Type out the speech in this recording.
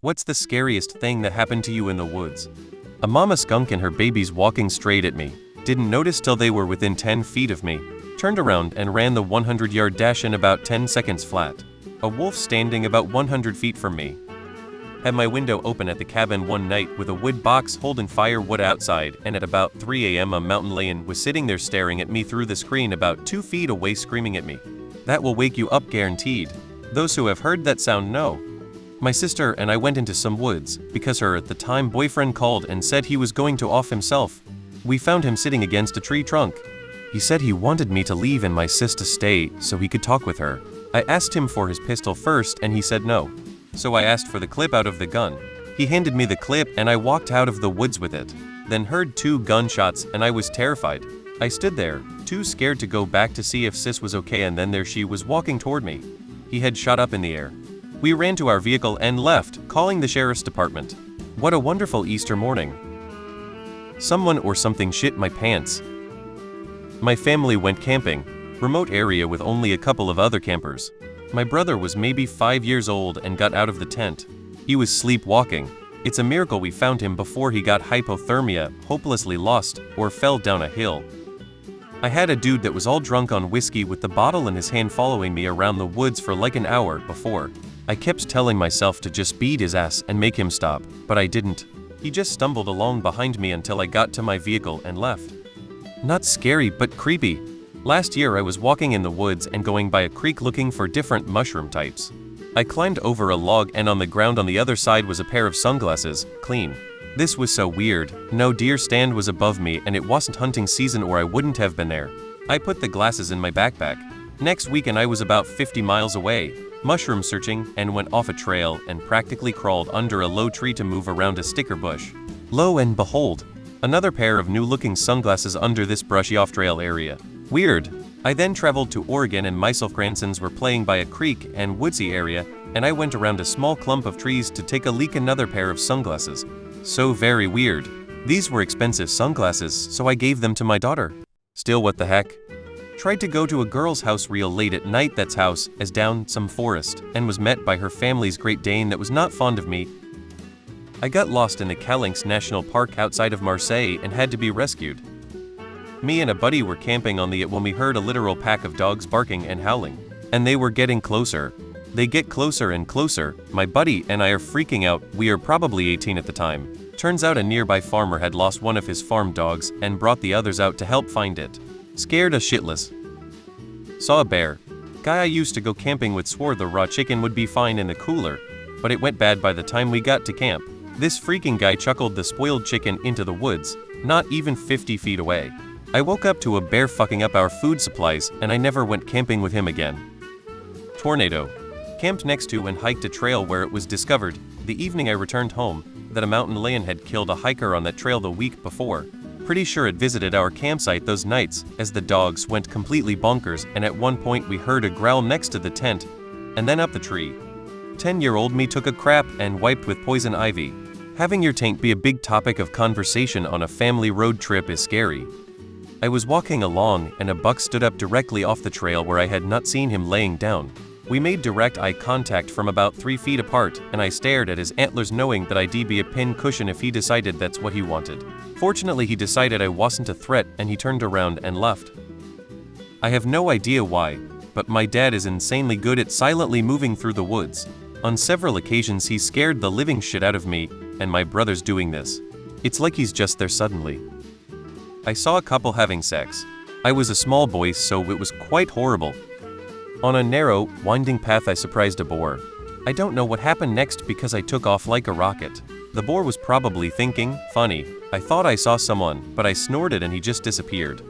What's the scariest thing that happened to you in the woods? A mama skunk and her babies walking straight at me. Didn't notice till they were within 10 feet of me. Turned around and ran the 100-yard dash in about 10 seconds flat. A wolf standing about 100 feet from me. Had my window open at the cabin one night with a wood box holding firewood outside, and at about 3 a.m. a mountain lion was sitting there staring at me through the screen about 2 feet away screaming at me. That will wake you up guaranteed. Those who have heard that sound know. My sister and I went into some woods, because her at the time boyfriend called and said he was going to off himself. We found him sitting against a tree trunk. He said he wanted me to leave and my sis to stay so he could talk with her. I asked him for his pistol first and he said no. So I asked for the clip out of the gun. He handed me the clip and I walked out of the woods with it. Then heard 2 gunshots and I was terrified. I stood there, too scared to go back to see if sis was okay, and then there she was walking toward me. He had shot up in the air. We ran to our vehicle and left, calling the sheriff's department. What a wonderful Easter morning. Someone or something shit my pants. My family went camping, remote area with only a couple of other campers. My brother was maybe 5 years old and got out of the tent. He was sleepwalking. It's a miracle we found him before he got hypothermia, hopelessly lost, or fell down a hill. I had a dude that was all drunk on whiskey with the bottle in his hand following me around the woods for like an hour before. I kept telling myself to just beat his ass and make him stop, but I didn't. He just stumbled along behind me until I got to my vehicle and left. Not scary, but creepy. Last year I was walking in the woods and going by a creek looking for different mushroom types. I climbed over a log and on the ground on the other side was a pair of sunglasses, clean. This was so weird. No deer stand was above me and it wasn't hunting season or I wouldn't have been there. I put the glasses in my backpack. Next weekend I was about 50 miles away, mushroom searching, and went off a trail and practically crawled under a low tree to move around a sticker bush. Lo and behold, another pair of new-looking sunglasses under this brushy off-trail area. Weird. I then traveled to Oregon and myself grandsons were playing by a creek and woodsy area, and I went around a small clump of trees to take a leak another pair of sunglasses. So very weird. These were expensive sunglasses, so I gave them to my daughter. Still, what the heck? Tried to go to a girl's house real late at night that's house as down some forest, and was met by her family's Great Dane that was not fond of me. I got lost in the Calanques National Park outside of Marseille and had to be rescued. Me and a buddy were camping on the when we heard a literal pack of dogs barking and howling. And they were getting closer. They get closer and closer. My buddy and I are freaking out. We are probably 18 at the time. Turns out a nearby farmer had lost one of his farm dogs and brought the others out to help find it. Scared us shitless. Saw a bear. Guy I used to go camping with swore the raw chicken would be fine in the cooler, but it went bad by the time we got to camp. This freaking guy chuckled the spoiled chicken into the woods, not even 50 feet away. I woke up to a bear fucking up our food supplies and I never went camping with him again. Tornado. Camped next to and hiked a trail where it was discovered, the evening I returned home, that a mountain lion had killed a hiker on that trail the week before. Pretty sure it visited our campsite those nights, as the dogs went completely bonkers, and at one point we heard a growl next to the tent, and then up the tree. 10-year-old me took a crap and wiped with poison ivy. Having your tank be a big topic of conversation on a family road trip is scary. I was walking along and a buck stood up directly off the trail where I had not seen him laying down. We made direct eye contact from about 3 feet apart, and I stared at his antlers knowing that I'd be a pin cushion if he decided that's what he wanted. Fortunately, he decided I wasn't a threat and he turned around and left. I have no idea why, but my dad is insanely good at silently moving through the woods. On several occasions he scared the living shit out of me, and my brother's doing this. It's like he's just there suddenly. I saw a couple having sex. I was a small boy, so it was quite horrible. On a narrow, winding path I surprised a boar. I don't know what happened next because I took off like a rocket. The boar was probably thinking, funny, I thought I saw someone, but I snorted and he just disappeared.